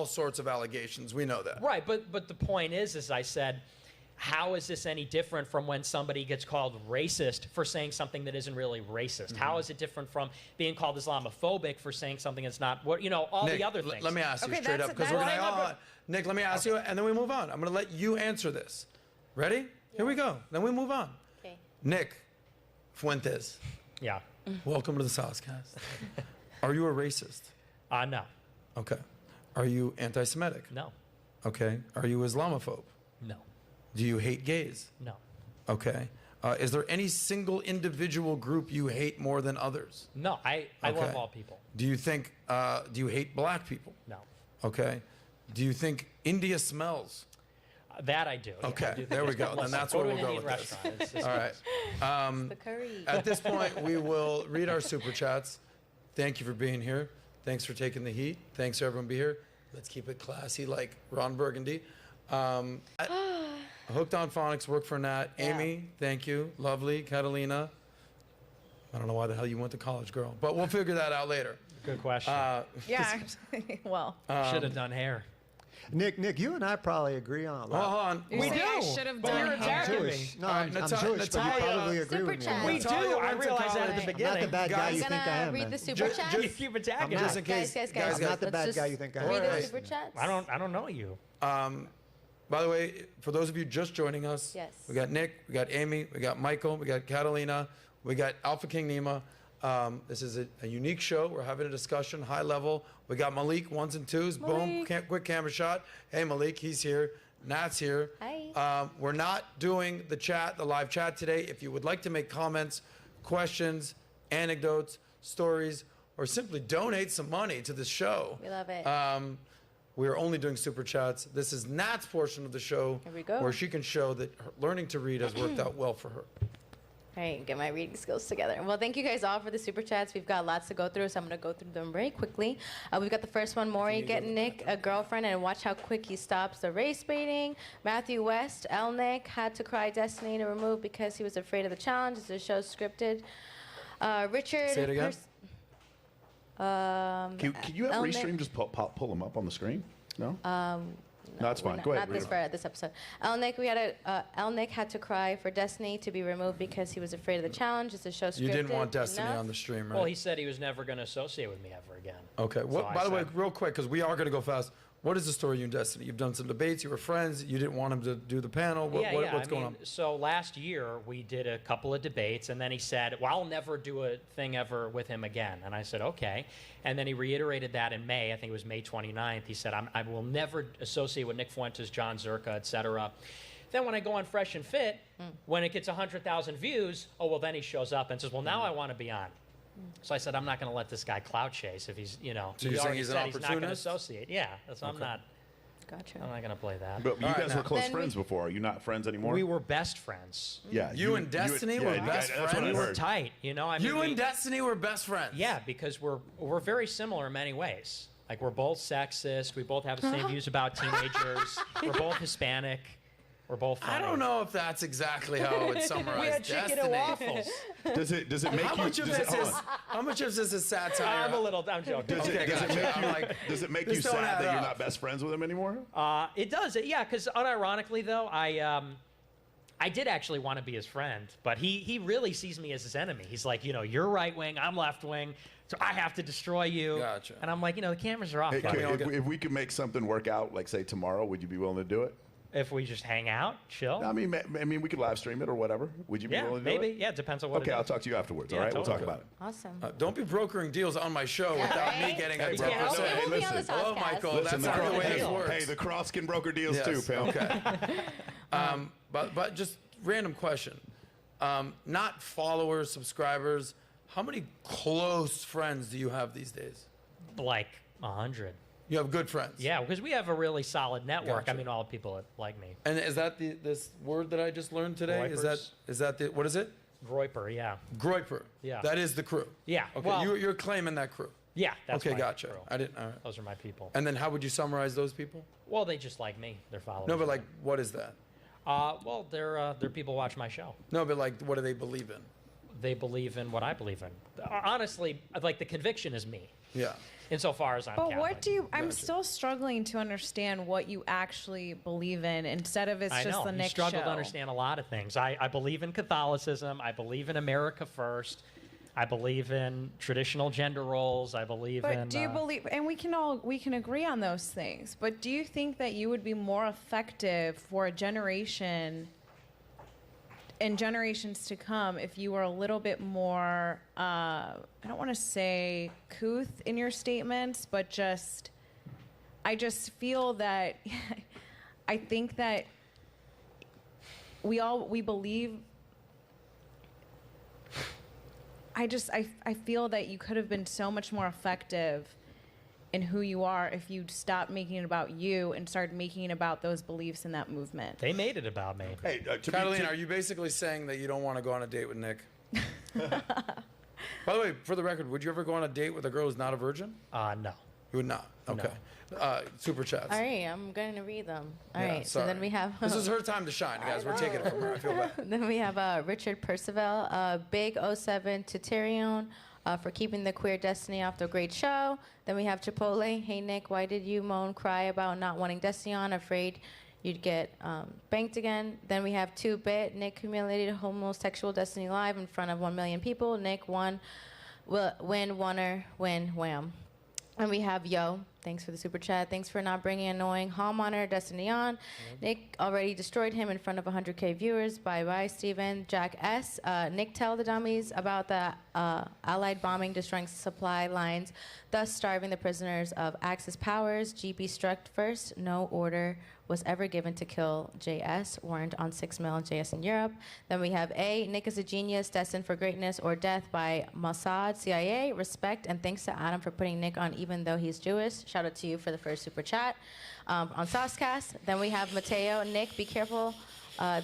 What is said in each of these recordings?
all sorts of allegations. We know that. Right, but the point is I said, how is this any different from when somebody gets called racist for saying something that isn't really racist? Mm-hmm. How is it different from being called Islamophobic for saying something that's not what, all Nick, the other things? Let me ask you Okay, straight up, because we're that's- gonna. Nick, let me ask you, and then we move on. I'm gonna let you answer this. Ready? Here we go. Then we move on. Okay. Nick Fuentes, Yeah. welcome to the Saucecast. Are you a racist? No. Okay. Are you anti-Semitic? No. Okay. Are you Islamophobe? No. Do you hate gays? No. Okay. Is there any single individual group you hate more than others? No. I love Okay. all people. Do you think? Do you hate black people? No. Okay. Do you think India smells? That I do. Yeah, Okay, I do think there we it's- go. Then listen, that's go where to we'll an go Indian with this. restaurant. It's just- All right. The curry. At this point, we will read our super chats. Thank you for being here. Thanks for taking the heat. Thanks for everyone being here. Let's keep it classy like Ron Burgundy. Hooked on Phonics, work for Nat. Yeah. Amy, thank you. Lovely. Catalina. I don't know why the hell you went to college, girl, but we'll figure that out later. Good question. Yeah. Well. Should have done hair. Nick, you and I probably agree on a Hold lot. on. You say I do, should have but done you're hair. I'm attacking Jewish. me. No, All right, I'm Natalia- Jewish, but you Natalia, probably agree Super with me. chat. on We that. do. Natalia I went to realized that at the college. I'm not beginning. the bad guy Guys, you I'm think I gonna am. read man. the super Ju- chats. ju- You keep attacking Just me. in case, guys. guys, I'm not the Let's bad just guy you think I read am. the Alright. super chats. I don't know you. By the way, for those of you just joining us, Yes. we got Nick, we got Amy, we got Michael, we got Catalina, we got Alpha King Nima. This is a unique show. We're having a discussion, high level. We got Malik, ones and twos. Boom, Malik. quick camera shot. Hey, Malik, he's here. Nat's here. Hi. We're not doing the live chat today. If you would like to make comments, questions, anecdotes, stories, or simply donate some money to the show, We love it. we're only doing super chats. This is Nat's portion of the show Here we go. where she can show that her learning to read has worked out well for her. All right, get my reading skills together. Well, thank you guys all for the super chats. We've got lots to go through, so I'm going to go through them very quickly. We've got the first one, Maury, get Nick a girlfriend and watch how quick he stops the race baiting. Matthew West, Elnick had to cry Destiny to remove because he was afraid of the challenge. The show's scripted. Richard. Say it again. Can you have Elnick- Restream just pull them up on the screen? No? No, that's fine. Go ahead. Not this for this episode. Elnick had to cry for Destiny to be removed because he was afraid of the challenge. It's a show scripted. You didn't want Destiny enough. on the stream, right? Well, he said he was never going to associate with me ever again. Okay. What, I by the way, said- real quick, because we are going to go fast. What is the story you and Destiny? You've done some debates. You were friends. You didn't want him to do the panel. What's I going mean, on? So last year we did a couple of debates, and then he said, "Well, I'll never do a thing ever with him again." And I said, "Okay." And then he reiterated that in May. I think it was May 29th. He said, "I will never associate with Nick Fuentes, John Zerka, etc." Then when I go on Fresh and Fit, when it gets 100,000 views, oh well, then he shows up and says, "Well, now I want to be on." So I said, "I'm not going to let this guy clout chase if he's, So you're he saying already he's an said he's not going to opportunist? associate." Yeah, that's I'm not. Gotcha. I'm not going to play that. But you All right, guys were now- close Then friends before. Are you not friends anymore? We were best friends. Yeah. You and Destiny were best That's what friends? I We were heard. tight, I mean, You we- and Destiny were best friends. Yeah, because we're very similar in many ways. Like we're both sexist. We both have the same views about teenagers. We're both Hispanic. We're both funny. I don't know if that's exactly how I would summarize We had chicken Destiny. and waffles. Does it make How you? much of does it- this hold is on. how much of this is satire? I'm joking. Does Okay, it, does it gotcha. make I'm you? like, Does it make this you don't sad add that you're up. not best friends with him anymore? It does. Yeah, because unironically though, I did actually want to be his friend, but he really sees me as his enemy. He's like, you're right wing, I'm left wing, so I have to destroy you. Gotcha. And I'm like, the cameras are off. Hey, buddy. if we could make something work out, like say tomorrow, would you be willing to do it? If we just hang out, chill. I mean, we could live stream it or whatever. Would you be Yeah, willing to do maybe. it? Yeah, it depends on what Okay, it I'll is. talk to you afterwards. Yeah, all right, we'll talk totally. about it. Awesome. Don't be brokering deals on my show without me right? getting Hey, a bro, broker. listen, So- hey, We'll be on the listen. Hello, Saucecast. Michael. Listen, That's not the way this deal. works. Hey, the cross can broker deals Yes, too, pal. Okay. But just random question. Not followers, subscribers. How many close friends do you have these days? Like 100. You have good friends. Yeah, because we have a really solid network. Gotcha. I mean, all the people that like me. And is that this word that I just learned today? Groypers. Is that the what is it? Groiper, yeah. Groiper. Yeah. That is the crew. Yeah, Okay. well- You're claiming that crew. Yeah, that's Okay, my gotcha. crew. I didn't. All right. Those are my people. And then how would you summarize those people? Well, they just like me. They're followers. No, but like, what is that? Well, they're people watch my show. No, but like, what do they believe in? they believe in what I believe in. Honestly, like the conviction is me, Yeah. insofar as I'm But Catholic. what do you? I'm Gotcha. still struggling to understand what you actually believe in instead of it's I just know. the You Nick struggle show. to understand a lot of things. I believe in Catholicism. I believe in America first. I believe in traditional gender roles. I believe in. But do you believe? And we can agree on those things. But do you think that you would be more effective for a generation and generations to come if you were a little bit more? I don't want to say couth in your statements, but I just feel that I think that we believe. I feel that you could have been so much more effective in who you are if you'd stopped making it about you and started making it about those beliefs in that movement. They made it about me. Hey, Catalina, are you basically saying that you don't want to go on a date with Nick? By the way, for the record, would you ever go on a date with a girl who's not a virgin? No. You would not. Okay. Super chats. All right, I'm going to read them. All Yeah, right, so then sorry. we have. This is her time to shine, guys. We're taking it from her. I feel bad. Then we have Richard Percival, Big 07 to Tyrion for keeping the queer destiny off the great show. Then we have Chipotle. Hey, Nick, why did you moan, cry about not wanting Destiny on? Afraid you'd get banked again. Then we have 2-Bit. Nick humiliated homosexual Destiny live in front of 1 million people. Nick won, win, wonner, win, wham. And we have Yo. Thanks for the super chat. Thanks for not bringing annoying Hall Monitor Destiny on. Nick already destroyed him in front of 100K viewers. Bye-bye, Steven. Jack S. Nick, tell the dummies about the Allied bombing destroying supply lines, thus starving the prisoners of Axis powers. GB struck first. No order was ever given to kill JS. Warrant on 6 mil JS in Europe. Then we have A. Nick is a genius, destined for greatness or death by Mossad, CIA. Respect and thanks to Adam for putting Nick on even though he's Jewish. Shout out to you for the first super chat on Saucecast. Then we have Mateo. Nick, be careful.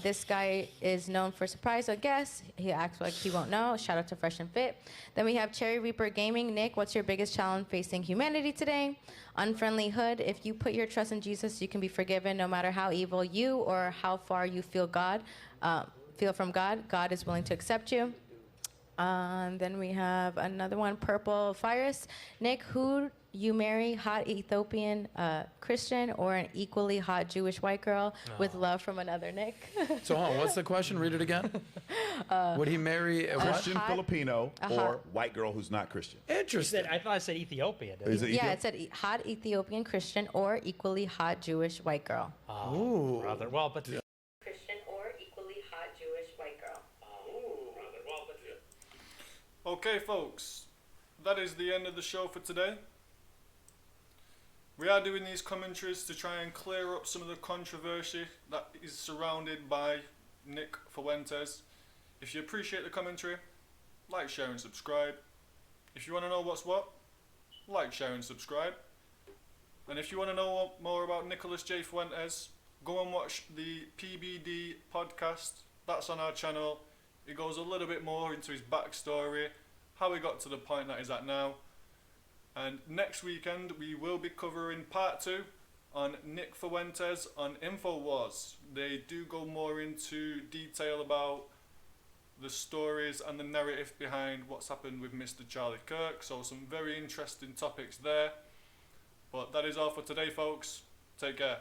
This guy is known for surprise, I guess. He acts like he won't know. Shout out to Fresh and Fit. Then we have Cherry Reaper Gaming. Nick, what's your biggest challenge facing humanity today? Unfriendly Hood. If you put your trust in Jesus, you can be forgiven no matter how evil you or how far you feel from God. God is willing to accept you. Then we have another one, Purple Virus. Nick, who you marry, hot Ethiopian Christian or an equally hot Jewish white girl with love from another Nick? So, hold on. What's the question? Read it again. Would he marry a what? Christian hot- Filipino a or hot- white girl who's not Christian? Interesting. I thought I said Ethiopian. Is it Yeah, Ethiop- it said hot Ethiopian Christian or equally hot Jewish white girl. Ooh. Brother. Well, but Christian or equally hot Jewish white girl. Okay, folks, that is the end of the show for today. We are doing these commentaries to try and clear up some of the controversy that is surrounded by Nick Fuentes. If you appreciate the commentary, like, share and subscribe. If you want to know what's what, like, share and subscribe. And if you want to know more about Nicholas J. Fuentes, go and watch the PBD podcast. That's on our channel. It goes a little bit more into his backstory, how he got to the point that he's at now. And next weekend we will be covering part 2 on Nick Fuentes on InfoWars. They do go more into detail about the stories and the narrative behind what's happened with Mr. Charlie Kirk. So some very interesting topics there. But that is all for today, folks. Take care.